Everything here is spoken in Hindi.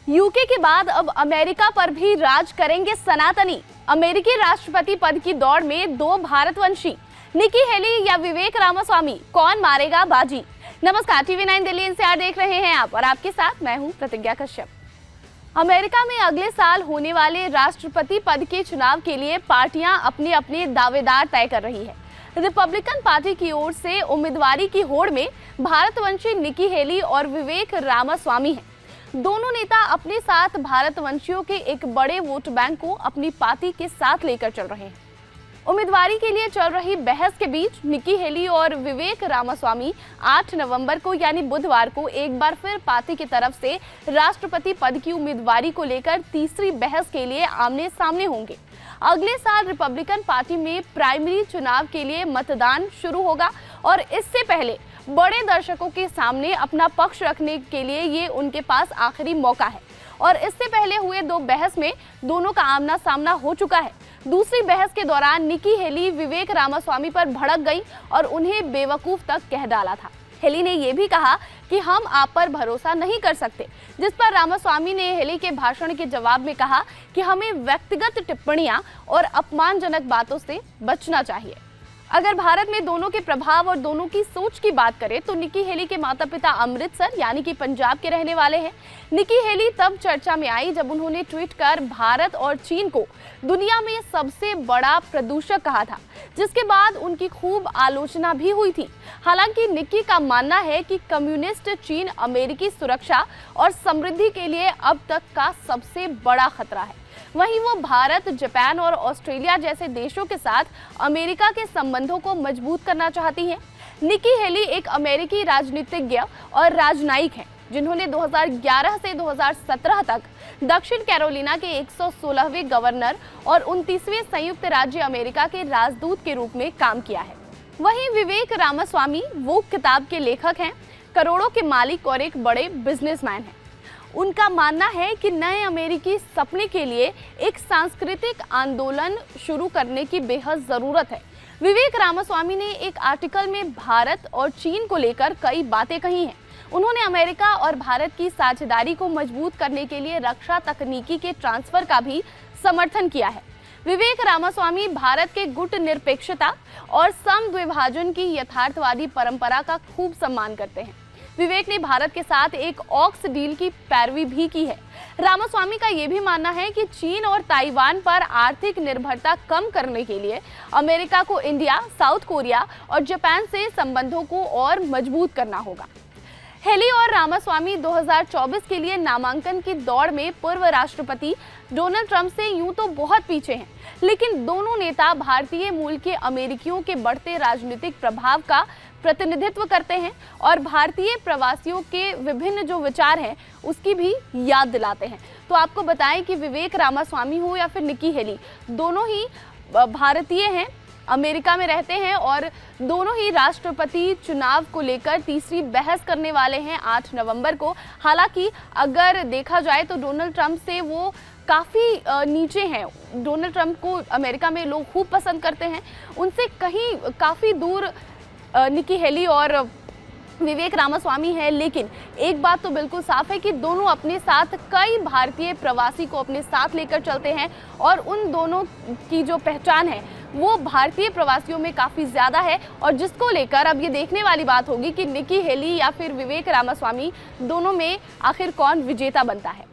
यूके के बाद अब अमेरिका पर भी राज करेंगे सनातनी। अमेरिकी राष्ट्रपति पद की दौड़ में दो भारतवंशी, निकी हेली या विवेक रामास्वामी, कौन मारेगा बाजी। नमस्कार, TV9 दिल्ली NCR देख रहे हैं आप और आपके साथ मैं हूं प्रतिज्ञा कश्यप। अमेरिका में अगले साल होने वाले राष्ट्रपति पद के चुनाव के लिए पार्टियां अपने अपने दावेदार तय कर रही है। रिपब्लिकन पार्टी की ओर से उम्मीदवारी की होड़ में भारतवंशी निकी हेली और विवेक रामास्वामी हैं। दोनों नेता अपने साथ भारतवंशियों के एक बड़े वोट बैंक को अपनी पार्टी के साथ लेकर चल रहे हैं। उम्मीदवारी के लिए चल रही बहस के बीच निकी हेली और विवेक रामास्वामी 8 नवंबर को यानी बुधवार को एक बार फिर पार्टी की तरफ से राष्ट्रपति पद की उम्मीदवारी को लेकर तीसरी बहस के लिए आमने सामने होंगे। अगले साल रिपब्लिकन पार्टी में प्राइमरी चुनाव के लिए मतदान शुरू होगा और इससे पहले बड़े दर्शकों के सामने अपना पक्ष रखने के लिए ये उनके पास आखिरी मौका है। और इससे पहले हुए दो बहस में दोनों का आमना सामना हो चुका है। दूसरी बहस के दौरान निकी हेली विवेक रामास्वामी पर भड़क गई और उन्हें बेवकूफ तक कह डाला था। हेली ने यह भी कहा कि हम आप पर भरोसा नहीं कर सकते, जिस पर रामास्वामी ने हेली के भाषण के जवाब में कहा कि हमें व्यक्तिगत टिप्पणियां और अपमानजनक बातों से बचना चाहिए। अगर भारत में दोनों के प्रभाव और दोनों की सोच की बात करें तो निकी हेली के माता पिता अमृतसर यानी कि पंजाब के रहने वाले हैं। निकी हेली तब चर्चा में आई जब उन्होंने ट्वीट कर भारत और चीन को दुनिया में सबसे बड़ा प्रदूषक कहा था, जिसके बाद उनकी खूब आलोचना भी हुई थी। हालांकि निकी का मानना है कि कम्युनिस्ट चीन अमेरिकी सुरक्षा और समृद्धि के लिए अब तक का सबसे बड़ा खतरा है। वहीं वो भारत, जापान और ऑस्ट्रेलिया जैसे देशों के साथ अमेरिका के संबंधों को मजबूत करना चाहती हैं। निकी हेली एक अमेरिकी राजनीतिज्ञ और राजनयिक हैं, जिन्होंने 2011 से 2017 तक दक्षिण कैरोलिना के 116वें गवर्नर और 29वें संयुक्त राज्य अमेरिका के राजदूत के रूप में काम किया है। वहीं विवेक रामास्वामी वो किताब के लेखक हैं, करोड़ों के मालिक और एक बड़े बिजनेसमैन हैं। उनका मानना है कि नए अमेरिकी सपने के लिए एक सांस्कृतिक आंदोलन शुरू करने की बेहद ज़रूरत है। विवेक रामास्वामी ने एक आर्टिकल में भारत और चीन को लेकर कई बातें कही हैं। उन्होंने अमेरिका और भारत की साझेदारी को मजबूत करने के लिए रक्षा तकनीकी के ट्रांसफर का भी समर्थन किया है। विवेक रामास्वामी भारत के गुट निरपेक्षता और समद्विभाजन की यथार्थवादी परंपरा का खूब सम्मान करते हैं। विवेक ने भारत के साथ एक ऑक्स डील की पैरवी भी की है। रामास्वामी का यह भी मानना है कि चीन और ताइवान पर आर्थिक निर्भरता कम करने के लिए अमेरिका को इंडिया, साउथ कोरिया और जापान से संबंधों को और मजबूत करना होगा। हेली और रामास्वामी 2024 के लिए नामांकन की दौड़ में पूर्व राष्ट्रपति डोनाल्ड ट्रंप से यूं तो बहुत पीछे हैं, लेकिन दोनों नेता भारतीय मूल के अमेरिकियों के बढ़ते राजनीतिक प्रभाव का प्रतिनिधित्व करते हैं और भारतीय प्रवासियों के विभिन्न जो विचार हैं उसकी भी याद दिलाते हैं। तो आपको बताएं कि विवेक रामास्वामी हो या फिर निकी हेली, दोनों ही भारतीय हैं, अमेरिका में रहते हैं और दोनों ही राष्ट्रपति चुनाव को लेकर तीसरी बहस करने वाले हैं 8 नवंबर को। हालांकि अगर देखा जाए तो डोनाल्ड ट्रंप से वो काफ़ी नीचे हैं। डोनाल्ड ट्रंप को अमेरिका में लोग खूब पसंद करते हैं, उनसे कहीं काफ़ी दूर निकी हेली और विवेक रामास्वामी है। लेकिन एक बात तो बिल्कुल साफ है कि दोनों अपने साथ कई भारतीय प्रवासी को अपने साथ लेकर चलते हैं और उन दोनों की जो पहचान है वो भारतीय प्रवासियों में काफ़ी ज़्यादा है, और जिसको लेकर अब ये देखने वाली बात होगी कि निकी हेली या फिर विवेक रामास्वामी दोनों में आखिर कौन विजेता बनता है।